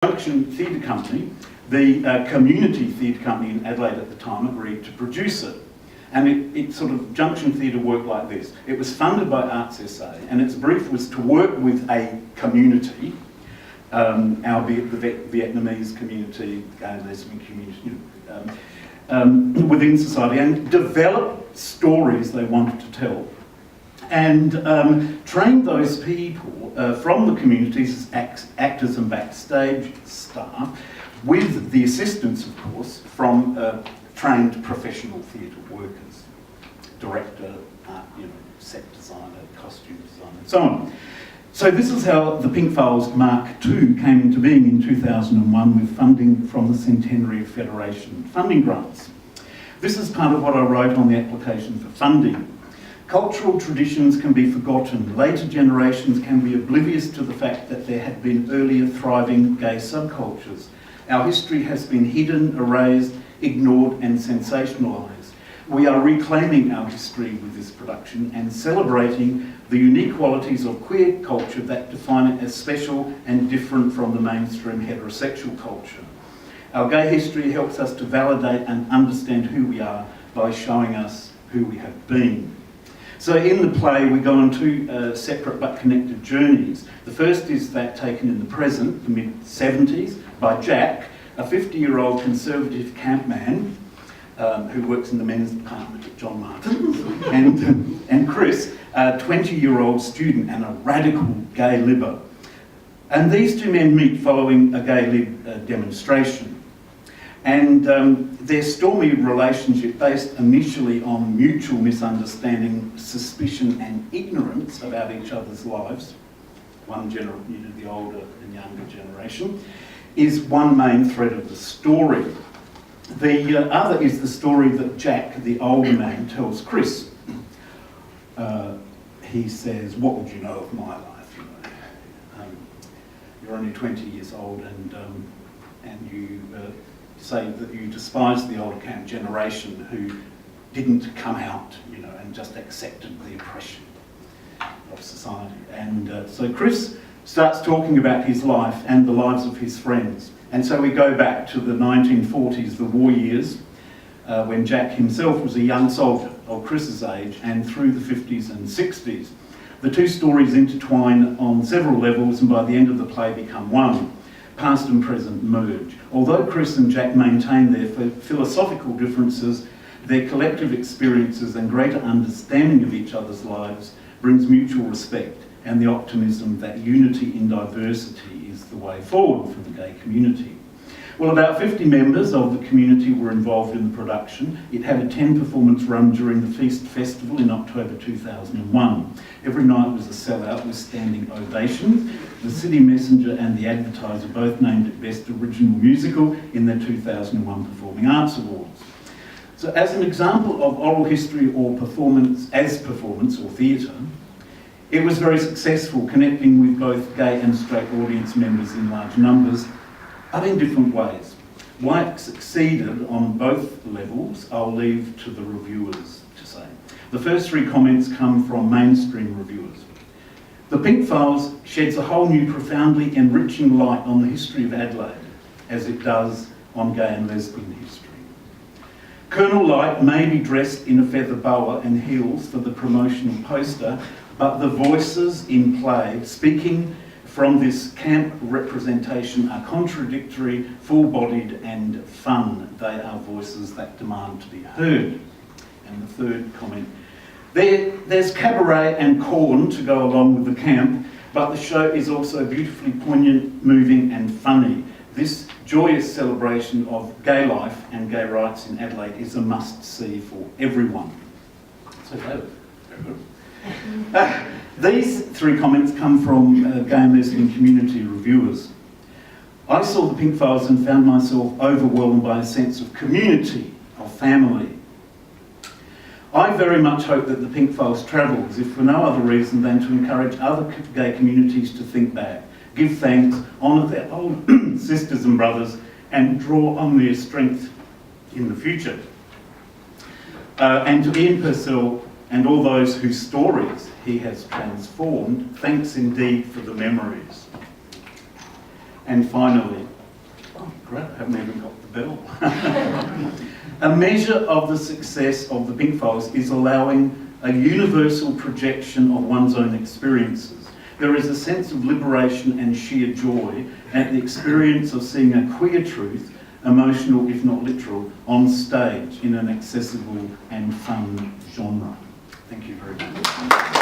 Junction Theatre Company, the community theatre company in Adelaide at the time, agreed to produce it. And it sort of, Junction Theatre worked like this. It was funded by Arts SA, and its brief was to work with a community, albeit the Vietnamese community, gay and lesbian community, within society, and develop stories they wanted to tell. And trained those people from the communities as actors and backstage staff, with the assistance, of course, from trained professional theatre workers, director, set designer, costume designer, and so on. So this is how the Pink Files Mark II came into being in 2001 with funding from the Centenary Federation funding grants. This is part of what I wrote on the application for funding. Cultural traditions can be forgotten. Later generations can be oblivious to the fact that there had been earlier thriving gay subcultures. Our history has been hidden, erased, ignored and sensationalised. We are reclaiming our history with this production and celebrating the unique qualities of queer culture that define it as special and different from the mainstream heterosexual culture. Our gay history helps us to validate and understand who we are by showing us who we have been. So in the play, we go on two separate but connected journeys. The first is that taken in the present, the mid-70s, by Jack, a 50-year-old conservative campman who works in the men's department at John Martin's, and Chris, a 20-year-old student and a radical gay libber. And these two men meet following a gay lib demonstration. And their stormy relationship, based initially on mutual misunderstanding, suspicion and ignorance about each other's lives, the older and younger generation, is one main thread of the story. The other is the story that Jack, the older man, tells Chris. He says, "What would you know of my life? You're only 20 years old and you say that you despise the older camp generation who didn't come out, and just accepted the oppression of society." And so Chris starts talking about his life and the lives of his friends. And so we go back to the 1940s, the war years, when Jack himself was a young soldier of Chris's age, and through the 50s and 60s. The two stories intertwine on several levels, and by the end of the play become one. Past and present merge. Although Chris and Jack maintain their philosophical differences, their collective experiences and greater understanding of each other's lives brings mutual respect and the optimism that unity in diversity is the way forward for the gay community. Well, about 50 members of the community were involved in the production. It had a 10-performance run during the Feast Festival in October 2001. Every night was a sellout with standing ovations. The City Messenger and The Advertiser both named it Best Original Musical in their 2001 Performing Arts Awards. So as an example of oral history or performance or theatre, it was very successful, connecting with both gay and straight audience members in large numbers, but in different ways. Why it succeeded on both levels, I'll leave to the reviewers to say. The first three comments come from mainstream reviewers. The Pink Files sheds a whole new, profoundly enriching light on the history of Adelaide, as it does on gay and lesbian history. Colonel Light may be dressed in a feather boa and heels for the promotional poster, but the voices in play, speaking from this camp representation, are contradictory, full-bodied and fun. They are voices that demand to be heard. And the third comment, there's cabaret and corn to go along with the camp, but the show is also beautifully poignant, moving and funny. This joyous celebration of gay life and gay rights in Adelaide is a must-see for everyone. So very good. These three comments come from gay and lesbian community reviewers. I saw the Pink Files and found myself overwhelmed by a sense of community, of family. I very much hope that the Pink Files travels, if for no other reason than to encourage other gay communities to think back, give thanks, honour their old sisters and brothers, and draw on their strength in the future. And to Ian Purcell and all those whose stories he has transformed, thanks indeed for the memories. And finally, haven't even got the bell. A measure of the success of the Pink Files is allowing a universal projection of one's own experiences. There is a sense of liberation and sheer joy at the experience of seeing a queer truth, emotional if not literal, on stage in an accessible and fun genre. Thank you very much.